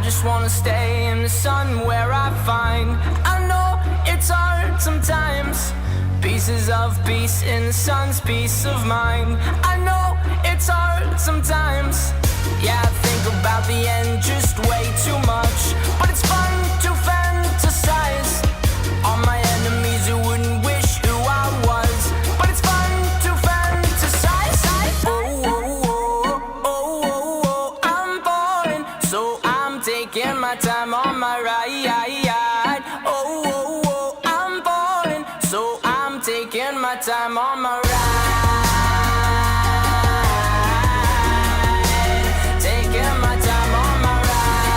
just wanna stay in the sun where I find. I know it's hard sometimes. Pieces of peace in the sun's peace of mind. I know it's hard sometimes. Yeah, I think about the end just way too much. But it's fun to fantasize on my enemies who wouldn't wish who I was. But it's fun to fantasize. Oh, oh, oh, oh, oh, oh, I'm falling, so I'm taking my time on my ride. Oh, oh, oh, I'm falling, so I'm taking my time on my ride. Taking my time on my ride.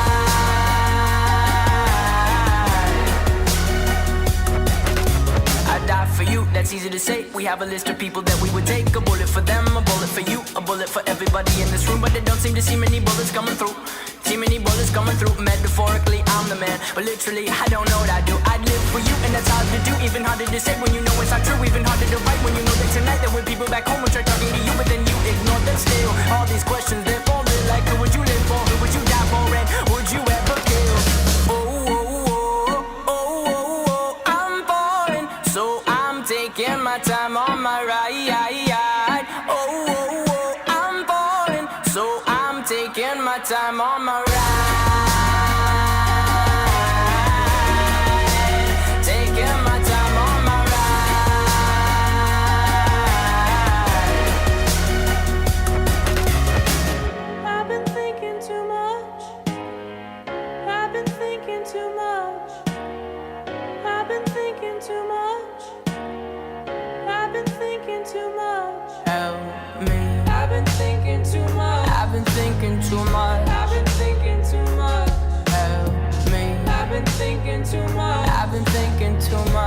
I die for you, that's easy to say. We have a list of people that we would take. A bullet for them, a bullet for you, a bullet for everybody in this room. But they don't seem to see many bullets coming through. See many bullets coming through. Metaphorically, I'm the man, but literally, I don't know what I do. I'd live for you, and that's hard to do. Even harder to say when you know it's not true. Even harder to write when you know that tonight there were people back home who tried talking to you, but then you ignored them still. All these questions, they're falling like, who would you live for? Who would you die for? And would you ever kill? Oh, oh, oh, oh, oh, oh, I'm falling, so I'm taking my time on my ride. Oh, oh, oh, I'm falling, so I'm taking my time on my ride. Taking my time on my ride. I've been thinking too much. I've been thinking too much. I've been thinking too much. I've been thinking too much. Help me. I've been thinking too much. I've been thinking too much. I've been thinking too much. Help me. I've been thinking too much. I've been thinking too much.